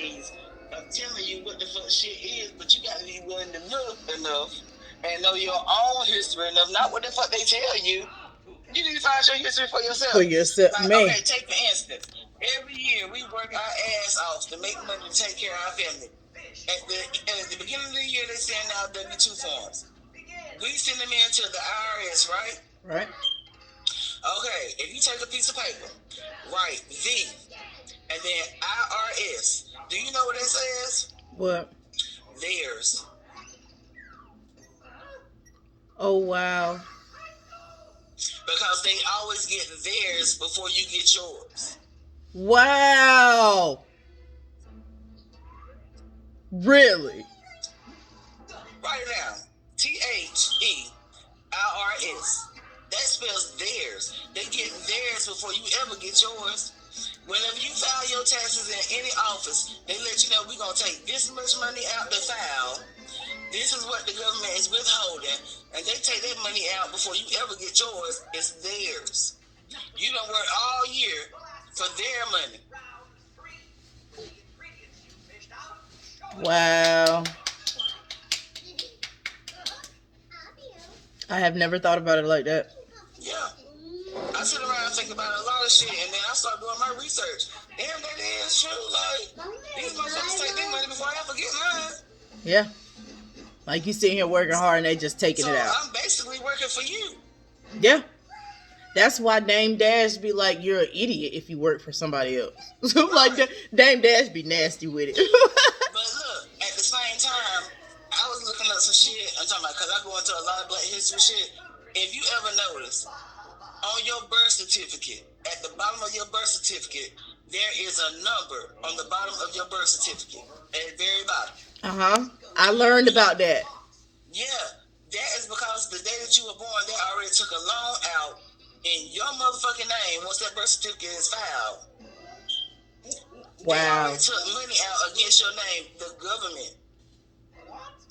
ways of telling you what the fuck shit is, but you gotta be willing to look enough and know your own history enough, not what the fuck they tell you. You need to find your history for For yourself. yourself, Like, man. okay, take for instance, every year we work our ass off to make money to take care of our family. At the beginning of the year, they send out W-2 forms. We send them in to the IRS, right? Right. Okay, if you take a piece of paper, write V, and then IRS, do you know what that says? What? Theirs. Oh wow. Because they always get theirs before you get yours. Wow. Really? Right now, THEIRS. That spells theirs. They get theirs before you ever get yours. Whenever you file your taxes in any office, they let you know we're going to take this much money out the file. This is what the government is withholding. And they take that money out before you ever get yours. It's theirs. You don't work all year for their money. Wow. I have never thought about it like that. Yeah. I sit around and think about a lot of shit, and then I start doing my research. Damn, that is true. Like, these motherfuckers take their money before I ever get mine. Yeah. Like you sitting here working hard and they just taking So it out. I'm basically working for you. Yeah. That's why Dame Dash be like, you're an idiot if you work for somebody else. Like, Dame Dash be nasty with it. But look, at the same time, I was looking up some shit. I'm talking about, because I go into a lot of Black history shit. If you ever notice, on your birth certificate, at the bottom of your birth certificate, there is a number on the bottom of your birth certificate. At the very bottom. Uh-huh. I learned about that. Yeah. That is because the day that you were born, they already took a loan out in your motherfucking name once that birth certificate is filed. Wow. They already took money out against your name, the government.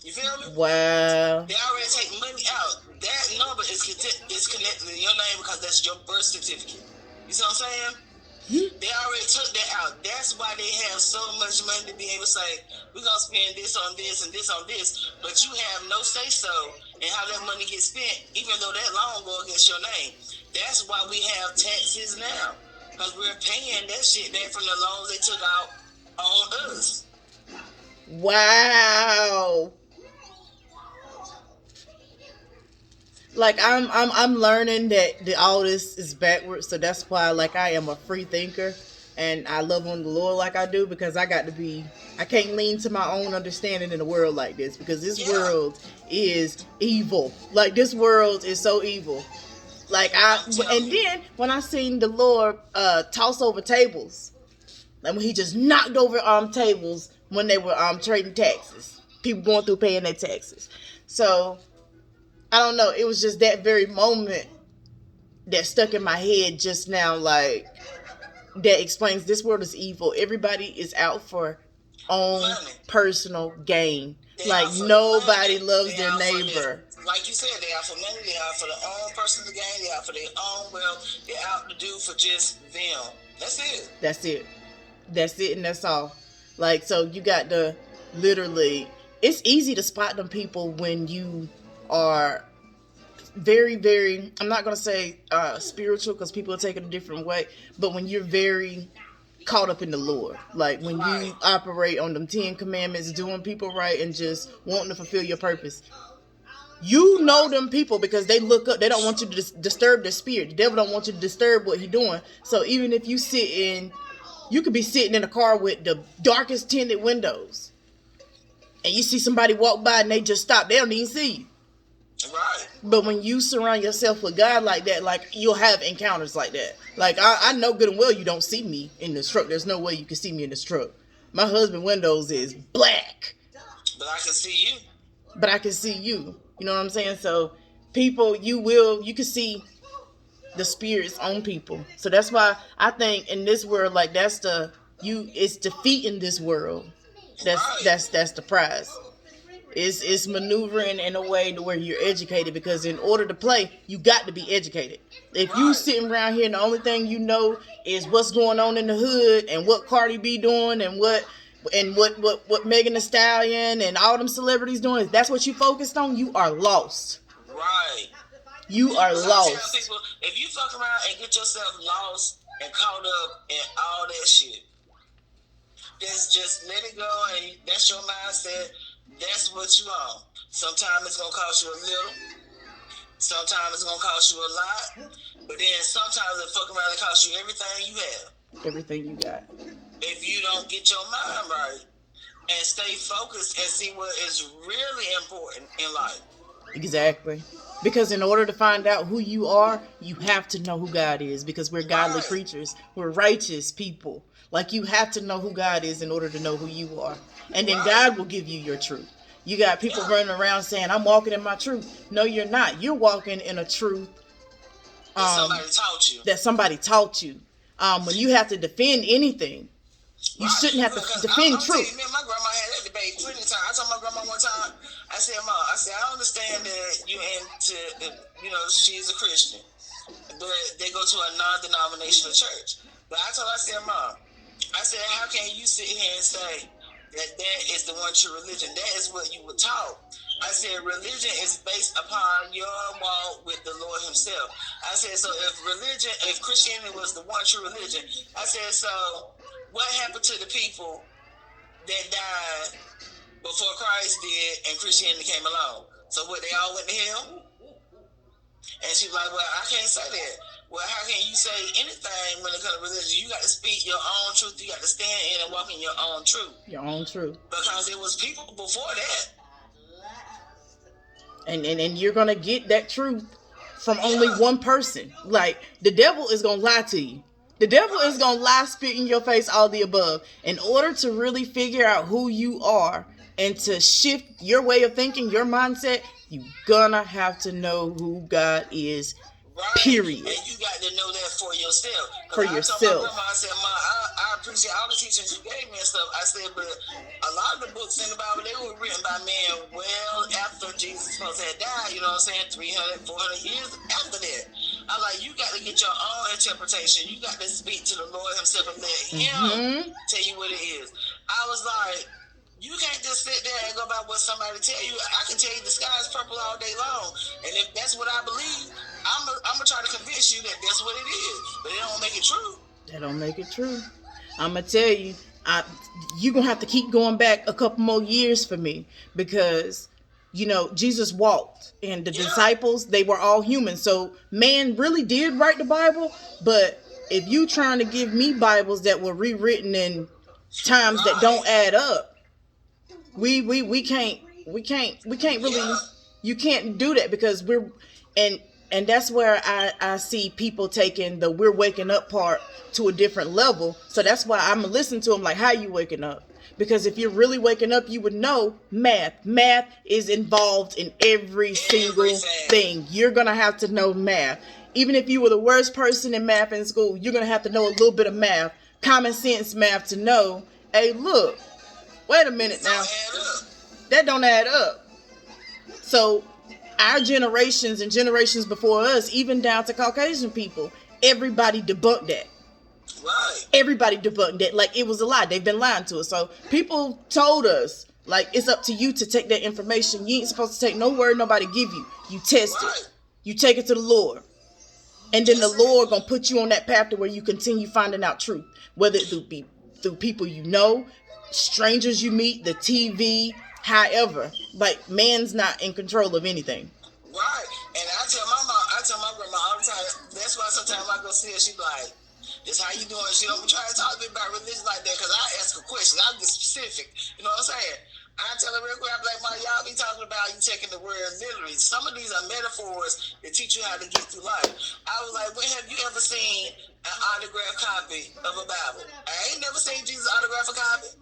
You feel me? Wow. They already take money out. That number is connected to your name because that's your birth certificate. You see what I'm saying? They already took that out. That's why they have so much money to be able to say, we're going to spend this on this and this on this, but you have no say-so in how that money gets spent, even though that loan go against your name. That's why we have taxes now, because we're paying that shit back from the loans they took out on us. Wow. Like I'm learning that all this is backwards, so that's why like I am a free thinker and I love on the Lord like I do, because I can't lean to my own understanding in a world like this, because this world is evil. Like this world is so evil. Like and then when I seen the Lord toss over tables, like when he just knocked over tables when they were trading taxes, people going through paying their taxes. So I don't know. It was just that very moment that stuck in my head just now. Like, that explains this world is evil. Everybody is out for own personal gain. Like, nobody loves their neighbor. Like you said, they out for money. They out for their own personal gain. They out for their own wealth. They're out to do for just them. That's it. That's it. That's it, and that's all. Like, so you got to literally... It's easy to spot them people when you are very, very, I'm not going to say spiritual, because people take it a different way, but when you're very caught up in the Lord, like when you operate on them 10 commandments, doing people right and just wanting to fulfill your purpose, you know them people because they look up. They don't want you to disturb their spirit. The devil don't want you to disturb what he's doing. So even if you could be sitting in a car with the darkest tinted windows and you see somebody walk by and they just stop, they don't even see you. Right. But when you surround yourself with God like that, like, you'll have encounters like that. Like, I know good and well you don't see me in this truck. There's no way you can see me in this truck. My husband's windows is black. But I can see you. But I can see you. You know what I'm saying? So people, you can see the spirits on people. So that's why I think in this world, like, it's defeating this world. That's the prize. It's maneuvering in a way to where you're educated, because in order to play, you got to be educated. If you sitting around here and the only thing you know is what's going on in the hood and what Cardi B doing and what and what Megan Thee Stallion and all them celebrities doing, if that's what you focused on, you are lost. Right. You are So I lost. tell people, if you fuck around and get yourself lost and caught up in all that shit, just let it go, and that's your mindset. That's what you on. Sometimes it's gonna cost you a little. Sometimes it's gonna cost you a lot. But then sometimes it fuck around and cost you everything you have. Everything you got. If you don't get your mind right and stay focused and see what is really important in life. Exactly. Because in order to find out who you are, you have to know who God is, because we're godly Right. creatures. We're righteous people. Like, you have to know who God is in order to know who you are. And then Right. God will give you your truth. You got people running around saying, I'm walking in my truth. No, you're not. You're walking in a truth Somebody taught you. that somebody taught you. When you have to defend anything, you Right. shouldn't have Because to defend I'm telling truth. you, man, my grandma had that debate plenty of times. I told my grandma one time, I said, Mom, I understand that you into, she's a Christian, but they go to a non-denominational church. But I told her, I said, Mom, I said, how can you sit here and say that is the one true religion? That is what you were taught. I said, religion is based upon your walk with the Lord himself. I said, so if Christianity was the one true religion, I said, so what happened to the people that died before Christ did and Christianity came along? So what, they all went to hell? And she was like, well, I can't say that. Well, how can you say anything when it comes to religion? You got to speak your own truth. You got to stand in and walk in your own truth. Your own truth. Because it was people before that. And you're going to get that truth from only one person. Like, the devil is going to lie to you. The devil is going to lie, spit in your face, all the above. In order to really figure out who you are and to shift your way of thinking, your mindset, you're going to have to know who God is. Right. Period. And you got to know that for yourself. For I yourself. told my grandma, I said, Ma, I appreciate all the teachings you gave me and stuff. I said, but a lot of the books in the Bible, they were written by men well after Jesus supposed to have died, you know what I'm saying, 300, 400 years after that. I like, you got to get your own interpretation. You got to speak to the Lord himself and let him tell you what it is. I was like, you can't just sit there and go by what somebody tell you. I can tell you the sky is purple all day long. And if that's what I believe, I'm going to try to convince you that that's what it is. But it don't make it true. That don't make it true. I'm going to tell you, you're going to have to keep going back a couple more years for me. Because, Jesus walked. And the disciples, they were all human. So man really did write the Bible. But if you trying to give me Bibles that were rewritten in times that don't add up, we can't really, you can't do that, because and that's where I see people taking the we're waking up part to a different level. So that's why I'm listening to them like, how you waking up? Because if you're really waking up, you would know math. Math is involved in every single thing. You're going to have to know math. Even if you were the worst person in math in school, you're going to have to know a little bit of math, common sense math, to know, hey, look, wait a minute now. That don't add up. So our generations and generations before us, even down to Caucasian people, everybody debunked that. Right. Everybody debunked that like it was a lie. They've been lying to us. So people told us, like, it's up to you to take that information. You ain't supposed to take no word nobody give you. You test it. You take it to the Lord. And then the Lord gonna put you on that path to where you continue finding out truth. Whether it be through people you know, strangers you meet, the TV, however. Like, man's not in control of anything. Right. And I tell my grandma all the time, that's why sometimes I go see her, she be like, this how you doing? She don't be trying to talk to me about religion like that, because I ask her questions. I get specific. You know what I'm saying? I tell her real quick, I'm like, y'all be talking about you taking the word literally. Some of these are metaphors that teach you how to get through life. I was like, when have you ever seen an autographed copy of a Bible? I ain't never seen Jesus autograph a copy.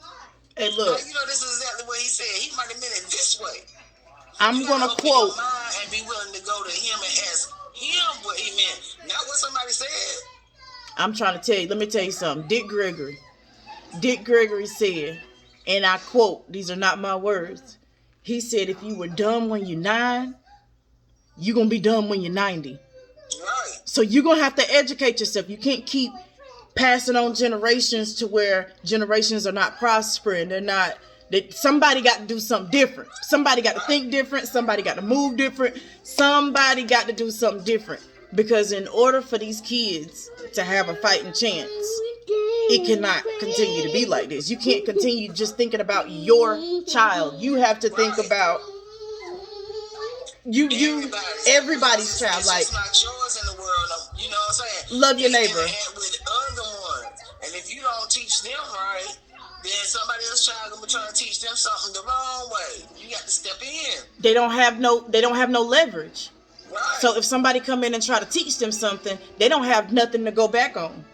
Hey, look. But this is exactly what he said. He might have meant it this way. I'm going to quote. And be willing to go to him and ask him what he meant, not what somebody said. I'm trying to tell you, let me tell you something. Dick Gregory said, and I quote, these are not my words. He said, if you were dumb when you're 9, you're going to be dumb when you're 90. Right. So you're going to have to educate yourself. You can't keep passing on generations to where generations are not prospering. They're not. Somebody got to do something different. Somebody got to think different. Somebody got to move different. Somebody got to do something different. Because in order for these kids to have a fighting chance, it cannot continue to be like this. You can't continue just thinking about your child. You have to think about everybody's child. It's like, just not yours in the world. You know what I'm saying? Love your neighbor. With other ones. And if you don't teach them right, then somebody else's child gonna be trying to teach them something the wrong way. You got to step in. They don't have no leverage. Right. So if somebody come in and try to teach them something, they don't have nothing to go back on.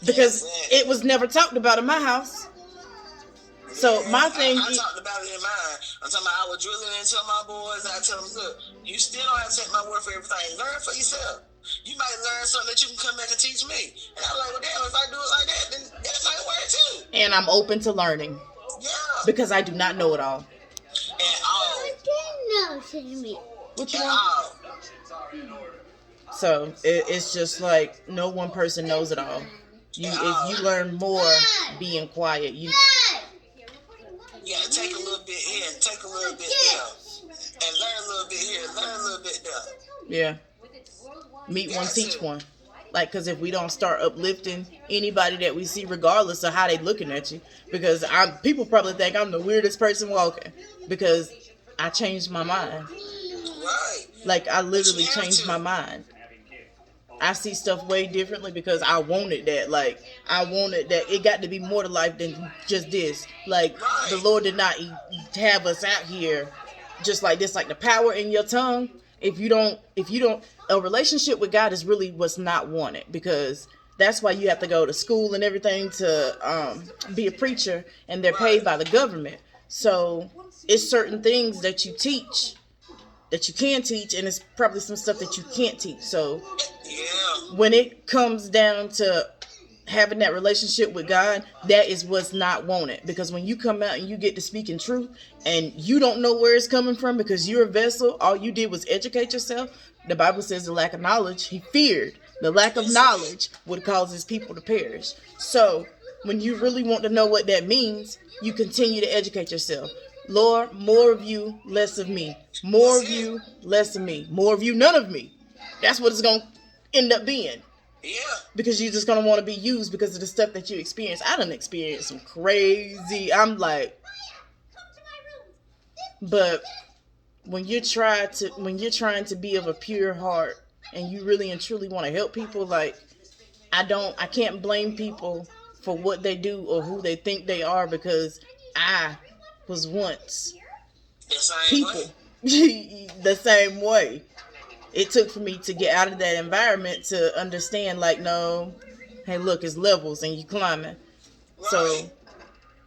Because it was never talked about in my house. So my thing, I talked about it in mine. I'm talking about I was drilling into my boys. I tell them, look, you still don't have to take my word for everything. Learn for yourself. You might learn something that you can come back and teach me. And I'm like, well, damn, if I do it like that, then that might work too. And I'm open to learning. Yeah. Because I do not know it all. At all. What you At want? all. So it's just like no one person knows it all. If you learn more being quiet, you take a little bit here, take a little bit there, and learn a little bit here, learn a little bit there. Yeah. Meet one, teach one. Like, because if we don't start uplifting anybody that we see, regardless of how they looking at you, because people probably think I'm the weirdest person walking because I changed my mind. Right. Like, I literally changed my mind. I see stuff way differently because I wanted that. Like, I wanted that. It got to be more to life than just this. Like, the Lord did not have us out here just like this. Like, the power in your tongue. If you don't, a relationship with God is really what's not wanted, because that's why you have to go to school and everything to be a preacher, and they're paid by the government. So it's certain things that you teach that you can teach, and it's probably some stuff that you can't teach. So when it comes down to having that relationship with God, that is what's not wanted. Because when you come out and you get to speak in truth and you don't know where it's coming from because you're a vessel, all you did was educate yourself. The Bible says the lack of knowledge, he feared. The lack of knowledge would cause his people to perish. So when you really want to know what that means, you continue to educate yourself. Lord, more of you, less of me. More of you, less of me. More of you, none of me. That's what it's going to end up being. Yeah. Because you're just going to want to be used because of the stuff that you experience. I done experienced some crazy, I'm like, but when you're trying to be of a pure heart and you really and truly want to help people, like, I can't blame people for what they do or who they think they are, because I was once people the same way. It took for me to get out of that environment to understand, like, no, hey, look, it's levels and you climbing. Right. So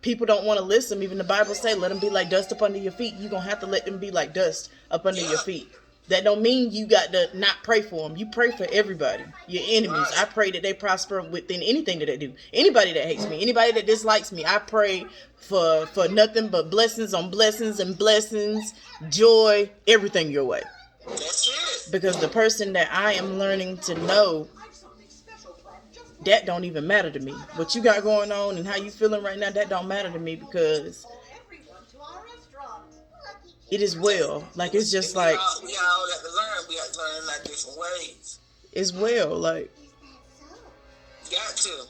people don't want to listen. Even the Bible say, let them be like dust up under your feet. You're going to have to let them be like dust up under your feet. That don't mean you got to not pray for them. You pray for everybody, your enemies. Right. I pray that they prosper within anything that they do. Anybody that hates me, anybody that dislikes me, I pray for nothing but blessings on blessings and blessings, joy, everything your way. That's it. Because the person that I am learning to know, that don't even matter to me. What you got going on and how you feeling right now, that don't matter to me, because it is well. Like, it's just like, we all got to learn. We got to learn like different ways. It's well, like, got to.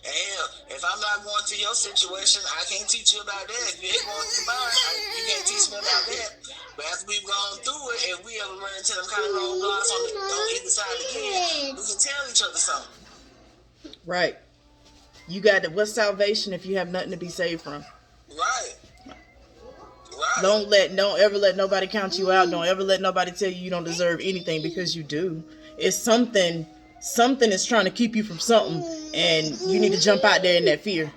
And if I'm not going through your situation, I can't teach you about that. If you ain't going through mine, you can't teach me about that. But after we've gone through it, if we ever run into them kind of roadblocks on either side again, we can tell each other something. Right. You got to, what's salvation if you have nothing to be saved from? Right. Don't ever let nobody count you out. Don't ever let nobody tell you don't deserve anything, because you do. It's something is trying to keep you from something, and you need to jump out there in that fear.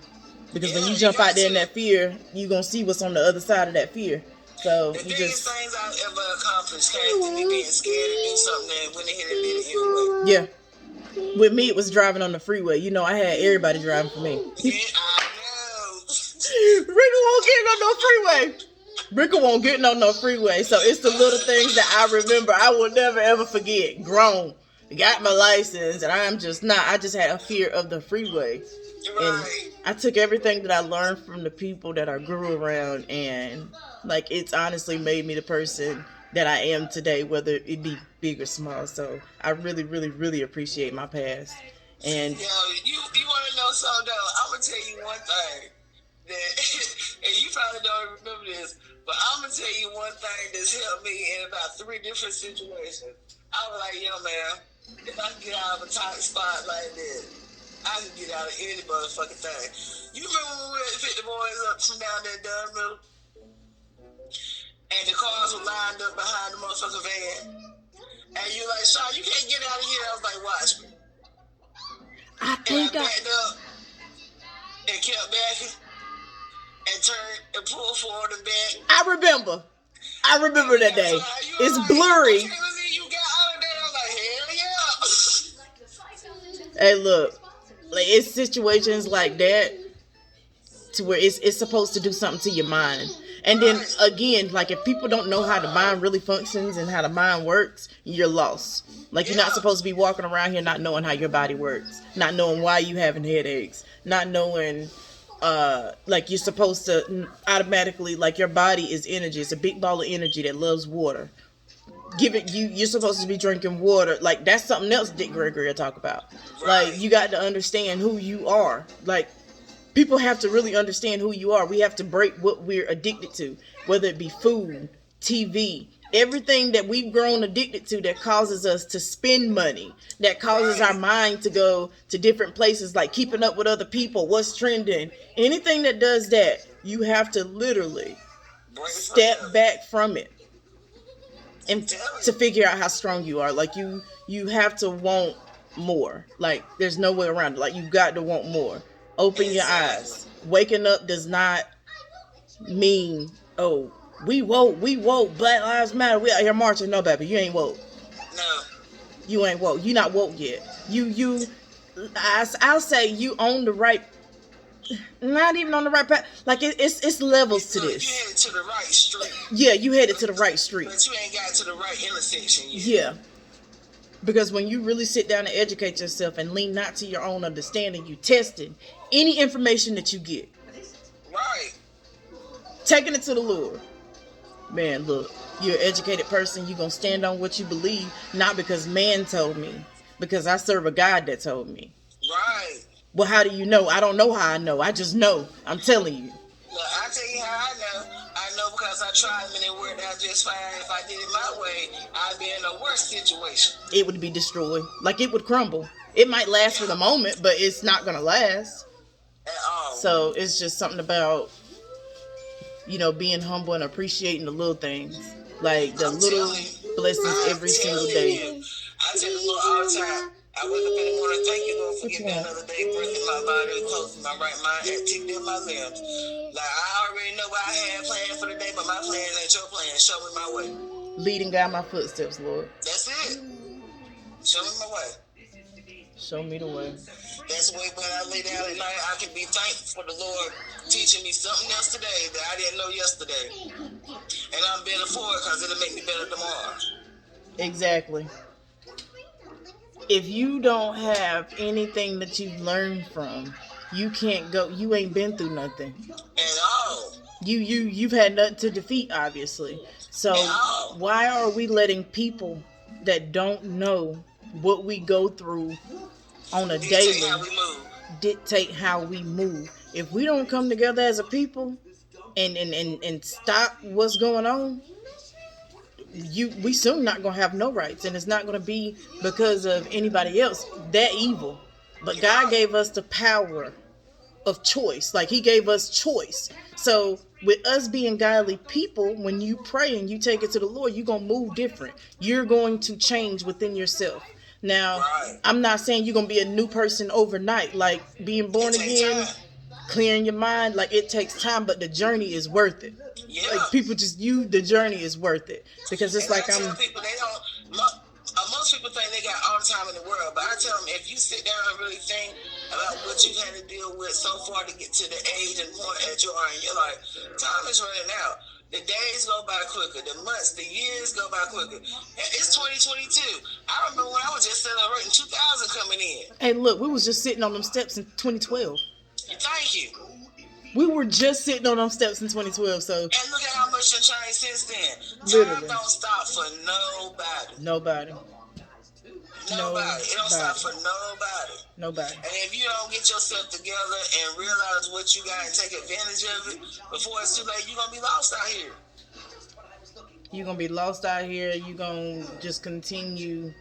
Because when you jump out there in that fear, you're going to see what's on the other side of that fear. So the biggest things I've ever accomplished came to me being scared to do something and went ahead and did it anyway. Yeah. With me, it was driving on the freeway. You know, I had everybody driving for me. Yeah, I know. Rico won't get on no freeway. Rico won't get on no freeway. So it's the little things that I remember I will never ever forget. Grown. got my license, and I'm just not. I just had a fear of the freeway. And I took everything that I learned from the people that I grew around, and like it's honestly made me the person that I am today, whether it be big or small. So I really, really, really appreciate my past. And yo, you want to know something though? I'm gonna tell you one thing that, and you probably don't remember this, but I'm gonna tell you one thing that's helped me in about 3 different situations. I was like, yo, man, if I can get out of a tight spot like this, I can get out of any motherfucking thing. You remember when we were to pick the boys up from down there, Dunn Middle? And the cars were lined up behind the motherfucking van. And you like, Sean, you can't get out of here. I was like, watch me. I think and I backed up and kept backing and turned and pulled forward and back. I remember that day. It's blurry. You got out of there. I was like, hell yeah. Hey, look. Like, it's situations like that to where it's supposed to do something to your mind. And then again, like if people don't know how the mind really functions and how the mind works, you're lost. Like you're not supposed to be walking around here not knowing how your body works, not knowing why you having headaches, not knowing like you're supposed to automatically, like your body is energy. It's a big ball of energy that loves water. You're supposed to be drinking water. Like that's something else Dick Gregory will talk about. Right. Like you got to understand who you are. Like people have to really understand who you are. We have to break what we're addicted to, whether it be food, TV, everything that we've grown addicted to that causes us to spend money, that causes our mind to go to different places, like keeping up with other people, what's trending, anything that does that, you have to literally step back from it. And to figure out how strong you are. Like you have to want more. Like there's no way around it. Like you got to want more. Open your eyes. Waking up does not mean, oh, we woke, Black Lives Matter, we out here marching. No, baby, you ain't woke. No. You ain't woke. You not woke yet. I'll say you on the right, not even on the right path. Like it's levels to this. You headed to the right street. Yeah, you headed to the right street. But you ain't got to the right intersection yet. Yeah. Because when you really sit down and educate yourself and lean not to your own understanding, you testing any information that you get. Right. Taking it to the Lord. Man, look, you're an educated person. You're going to stand on what you believe, not because man told me, because I serve a God that told me. Right. Well, how do you know? I don't know how I know. I just know. I'm telling you. Look, I tell you how I know. I know because I tried them and it worked out just fine. If I did it my way, I'd be in a worse situation. It would be destroyed. Like it would crumble. It might last for the moment, but it's not going to last. At all. So it's just something about, being humble and appreciating the little things. Like the little blessings every single day. I tell the Lord all the time. I wake up in the morning, thank you, Lord, for giving me another day, breath in my body, closing my right mind, activity in my limbs. Like, I already know what I had planned for the day, but my plan ain't your plan. Show me my way. Lead and guide my footsteps, Lord. That's it. Show me my way. Show me the way. That's the way when I lay down at night, I can be thankful for the Lord teaching me something else today that I didn't know yesterday. And I'm better for it because it'll make me better tomorrow. Exactly. If you don't have anything that you've learned from, you can't go. You ain't been through nothing. At all. You've had nothing to defeat, obviously. So why are we letting people that don't know what we go through on a daily dictate how we move? If we don't come together as a people and stop what's going on, we soon not gonna have no rights, and it's not gonna be because of anybody else that evil. But God gave us the power of choice. Like he gave us choice. So with us being godly people, when you pray and you take it to the Lord, you're gonna move different. You're going to change within yourself. Now, I'm not saying you're gonna be a new person overnight. Like being born again, clearing your mind, like it takes time, but the journey is worth it. Yeah. Like people the journey is worth it, because it's like people, they don't. Most people think they got all the time in the world. But I tell them, if you sit down and really think about what you've had to deal with so far to get to the age and point that you are in your life, time is running out. The days go by quicker. The months, the years go by quicker. It's 2022. I remember when I was just celebrating 2000 coming in. Hey, look, we was just sitting on them steps in 2012. Thank you. We were just sitting on them steps in 2012, so. And look at how much you're changed since then. Literally. Time don't stop for nobody. Nobody. Nobody. It don't stop for nobody. Nobody. And if you don't get yourself together and realize what you got and take advantage of it before it's too late, you're going to be lost out here. You're going to be lost out here. You're going to just continue.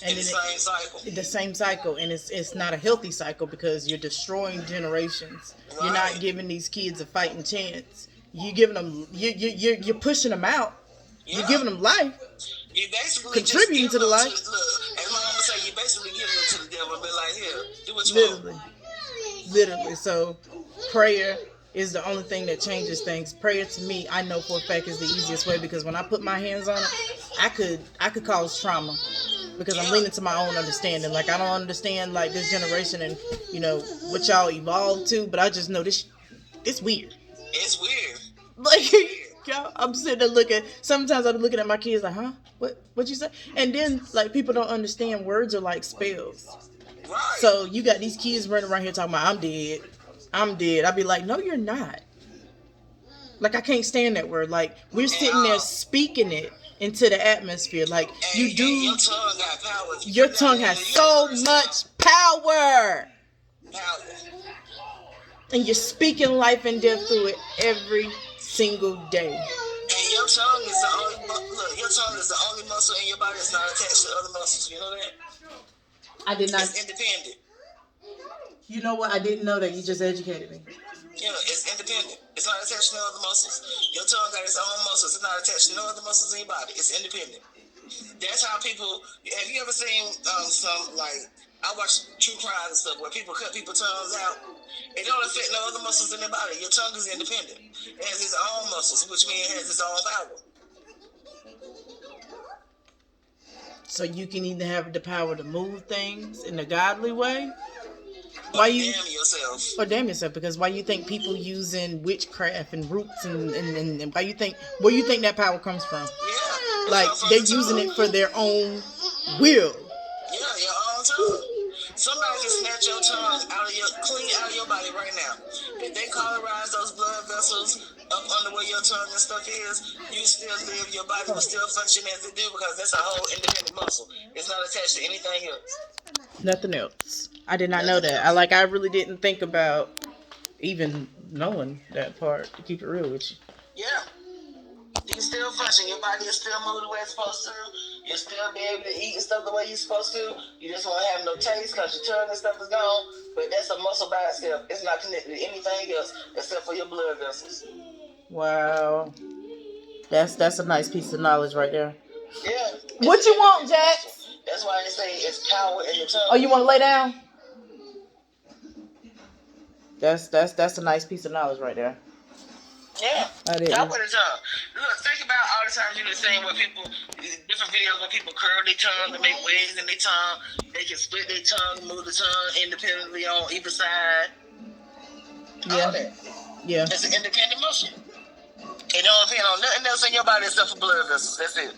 And the same cycle. The same cycle. And it's not a healthy cycle because you're destroying generations. Right. You're not giving these kids a fighting chance. You're giving them, you're pushing them out. Yeah. You're giving them life. You basically contributing to the life. Look, as my mama say, you basically giving them to the devil and be like, here, do what you want. Literally. So prayer is the only thing that changes things. Prayer to me, I know for a fact, is the easiest way because when I put my hands on it, I could cause trauma because I'm leaning to my own understanding. Like I don't understand like this generation and you know what y'all evolved to, but I just know this. It's weird. It's weird. Like. I'm sitting there looking. Sometimes I'm looking at my kids like, huh? What you say? And then like people don't understand words are like spells. Right. So you got these kids running around here talking about I'm dead. I'd be like, no, you're not. Like I can't stand that word. Like we're sitting there speaking it into the atmosphere. Like you do. Your tongue got power. Your tongue has so much power. And you're speaking life and death through it every single day. And your tongue is the only muscle in your body that's not attached to other muscles. You know that? I did not. It's independent. You know what? I didn't know that. You just educated me. Yeah, it's independent. It's not attached to no other muscles. Your tongue got its own muscles. It's not attached to no other muscles in your body. It's independent. That's how people. Have you ever seen some like? I watch true crime and stuff where people cut people's tongues out. It don't affect no other muscles in their body. Your tongue is independent. It has its own muscles, which means it has its own power. So you can either have the power to move things in a godly way, or damn yourself. Because why you think people using witchcraft and roots and why you think where you think that power comes from? Yeah, like they're using it for their own will. Yeah, your own tongue. Somebody can snatch your tongue clean out of your body right now. If they cauterize those blood vessels up under where your tongue and stuff is, you still live, your body will still function as it do because that's a whole independent muscle. It's not attached to anything else. Nothing else. I did not know that. I really didn't think about even knowing that part, to keep it real with you. Yeah. You can still function. Your body is still moving the way it's supposed to. You'll still be able to eat and stuff the way you're supposed to. You just won't have no taste because your tongue and stuff is gone. But that's a muscle by itself. It's not connected to anything else except for your blood vessels. Wow. That's a nice piece of knowledge right there. Yeah. What you want, Jax? That's why they say it's power in your tongue. Oh, you want to lay down? That's a nice piece of knowledge right there. Yeah, I would have done. Look, think about all the times you've been saying where people, different videos where people curl their tongue and make waves in their tongue. They can split their tongue, move the tongue independently on either side. Yeah. All that. Yeah. It's an independent muscle. It don't depend on nothing else in your body except for blood vessels. That's it.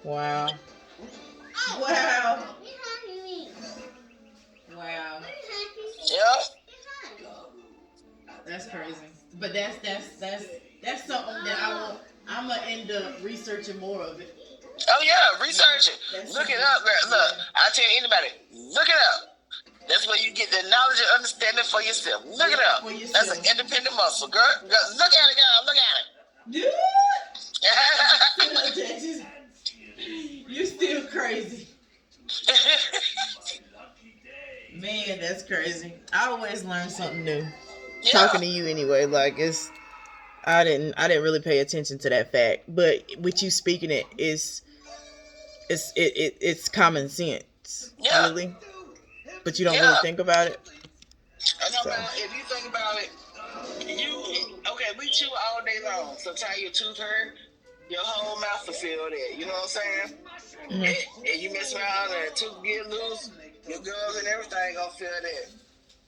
Wow. Wow. Wow. Yeah. That's crazy. But that's something that I'm gonna end up researching more of it. Oh yeah, research it. Look it up, girl. Look, I'll tell anybody. Look it up. That's where you get the knowledge and understanding for yourself. Look it up. That's an independent muscle, girl. Look at it, girl. Look at it. You're still crazy. Man, that's crazy. I always learn something new. Yeah. Talking to you anyway, like I didn't really pay attention to that fact, but with you speaking it it's common sense. Yeah. Really, but you don't really think about it. I know, man. If you think about it, we chew all day long. So tie your tooth hurt. your whole mouth will feel that. You know what I'm saying? And you mess around and tooth get loose, your gums and everything gonna feel that.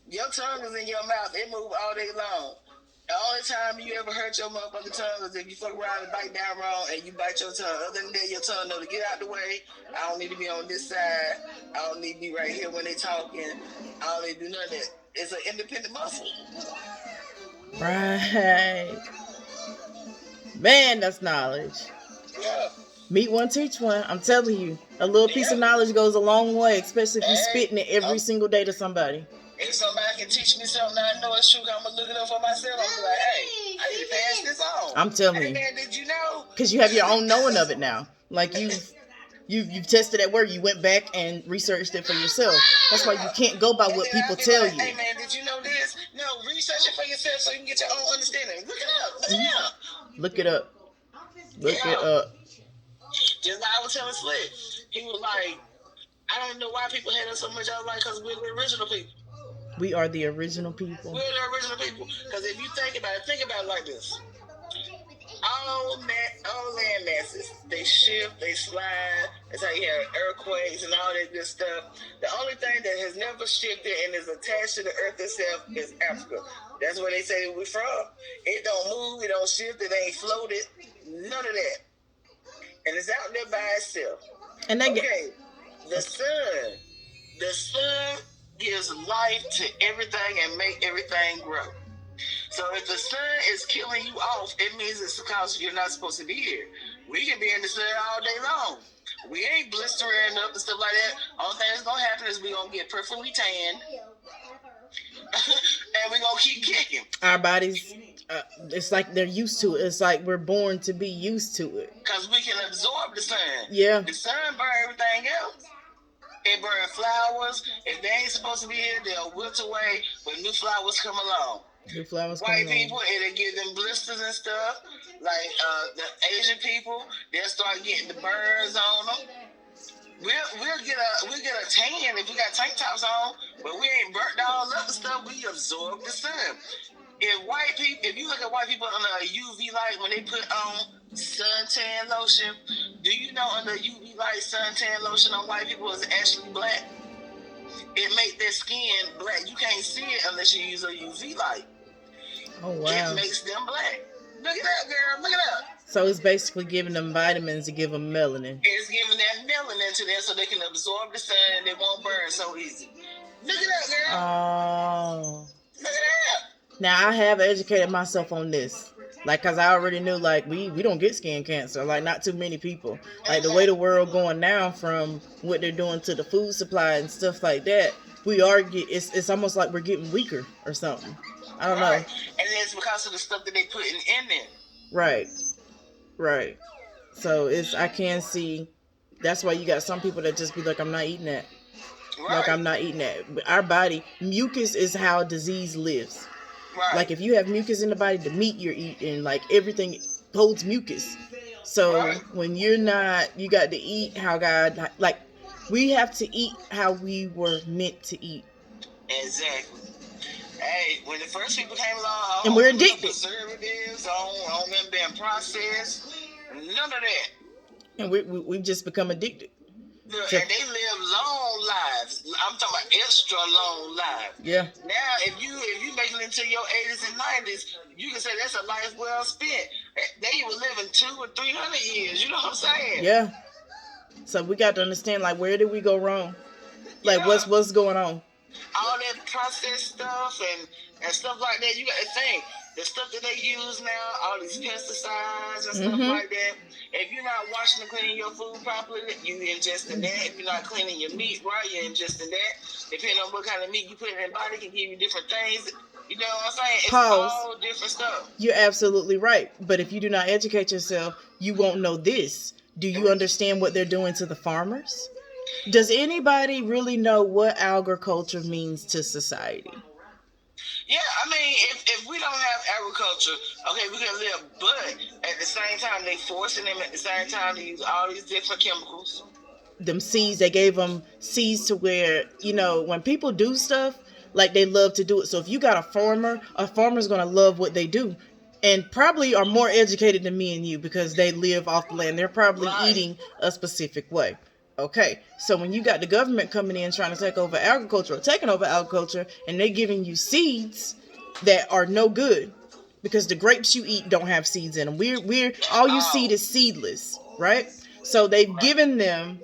Your tongue is in your mouth. It move all day long. The only time you ever hurt your motherfucking tongue is if you fuck around and bite down wrong and you bite your tongue. Other than that, your tongue know to get out the way. I don't need to be on this side. I don't need to be right here when they talking. I don't need to do none of that. It's an independent muscle. Right. Man, that's knowledge. Yeah. Meet one, teach one. I'm telling you, a little piece of knowledge goes a long way, especially if you're spitting it every single day to somebody. If somebody can teach me something I know it's true, I'm gonna look it up for myself. I'm gonna be like, hey, I need to pass this on. I'm telling you. Man, did you know? Because you have your own knowing of it now. Like you've tested that word. You went back and researched it for yourself. That's why you can't go by what people tell you. Hey man, did you know this? No, research it for yourself so you can get your own understanding. Look it up. Look it up. Look it up. Just like I was telling Slick, he was like, I don't know why people hate us so much. I was like, because we're the original people. We are the original people. We're the original people. Because if you think about it like this. All land masses, they shift, they slide. That's how you have earthquakes and all that good stuff. The only thing that has never shifted and is attached to the earth itself is Africa. That's where they say we're from. It don't move, it don't shift, it ain't floated. None of that. And it's out there by itself. And the sun gives life to everything and make everything grow. So if the sun is killing you off, it means it's because you're not supposed to be here. We can be in the sun all day long. We ain't blistering up and stuff like that. Only thing that's gonna happen is we're gonna get perfectly tan. And we're gonna keep kicking. Our bodies, it's like they're used to it. It's like we're born to be used to it. Because we can absorb the sun. Yeah. The sun burn everything else. It burn flowers. If they ain't supposed to be here, they'll wilt away when new flowers come along. New flowers White people, it'll give them blisters and stuff. Like the Asian people, they'll start getting the burns on them. We'll get a tan if we got tank tops on, but we ain't burnt all up and stuff. We absorb the sun. If you look at white people under a UV light when they put on suntan lotion, do you know under UV light suntan lotion on white people is actually black? It makes their skin black. You can't see it unless you use a UV light. Oh wow! It makes them black. Look it up, girl. Look it up. So it's basically giving them vitamins to give them melanin. It's giving that melanin to them so they can absorb the sun and they won't burn so easy. Look it up, girl. Oh. Look it up. Now I have educated myself on this. Like, cause I already knew, like, we don't get skin cancer. Like, not too many people. Like, the way the world going now from what they're doing to the food supply and stuff like that, it's almost like we're getting weaker or something. I don't know. And it's because of the stuff that they putting in there. Right. So I can see. That's why you got some people that just be like, I'm not eating that. Right. Like, I'm not eating that. But our body, mucus is how disease lives. Right. Like, if you have mucus in the body, the meat you're eating, like, everything holds mucus. So when you're not, you got to eat how God, like, we have to eat how we were meant to eat. Exactly. Hey, when the first people came along, and we're addicted. Preservatives, on them being processed, none of that. And we've just become addicted. Look, and they live long lives. I'm talking about extra long lives. Yeah. Now, if you making it into your 80s and 90s, you can say that's a life well spent. They were living 200 or 300 years. You know what I'm saying? Yeah. So we got to understand, like, where did we go wrong? Like, what's going on? All that processed stuff and stuff like that. You got to think. The stuff that they use now, all these pesticides and stuff like that. If you're not washing and cleaning your food properly, you ingesting that. If you're not cleaning your meat right, you're ingesting that. Depending on what kind of meat you put in your body, can give you different things. You know what I'm saying? It's all different stuff. You're absolutely right. But if you do not educate yourself, you won't know this. Do you understand what they're doing to the farmers? Does anybody really know what agriculture means to society? Yeah, I mean, if we don't have agriculture, okay, we can live. But at the same time, they forcing them at the same time to use all these different chemicals. Them seeds, they gave them seeds to where, when people do stuff, like, they love to do it. So if you got a farmer's going to love what they do. and probably are more educated than me and you because they live off the land. They're probably eating a specific way. Okay, so when you got the government coming in trying to take over agriculture or taking over agriculture, and they're giving you seeds that are no good because the grapes you eat don't have seeds in them. We're all you see is seedless, right? So they've given them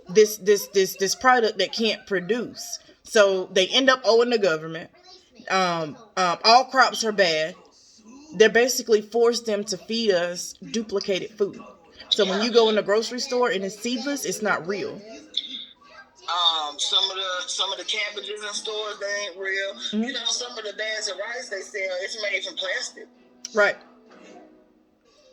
this product that can't produce. So they end up owing the government. All crops are bad. They're basically forced them to feed us duplicated food. So when you go in the grocery store and it's seedless, it's not real. Some of the cabbages in stores, they ain't real. Mm-hmm. You know, some of the bags of rice they sell, it's made from plastic. Right.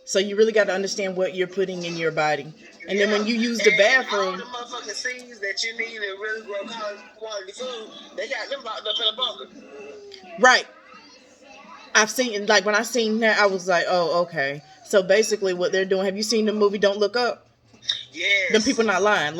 So you really got to understand what you're putting in your body. And then when you use the bathroom, all the motherfucking seeds that you need to really grow quality food, they got them locked up in a bunker. Right. I've seen, like, when I seen that, I was like, oh, okay. So basically what they're doing, have you seen the movie Don't Look Up? Yes. Them people not lying.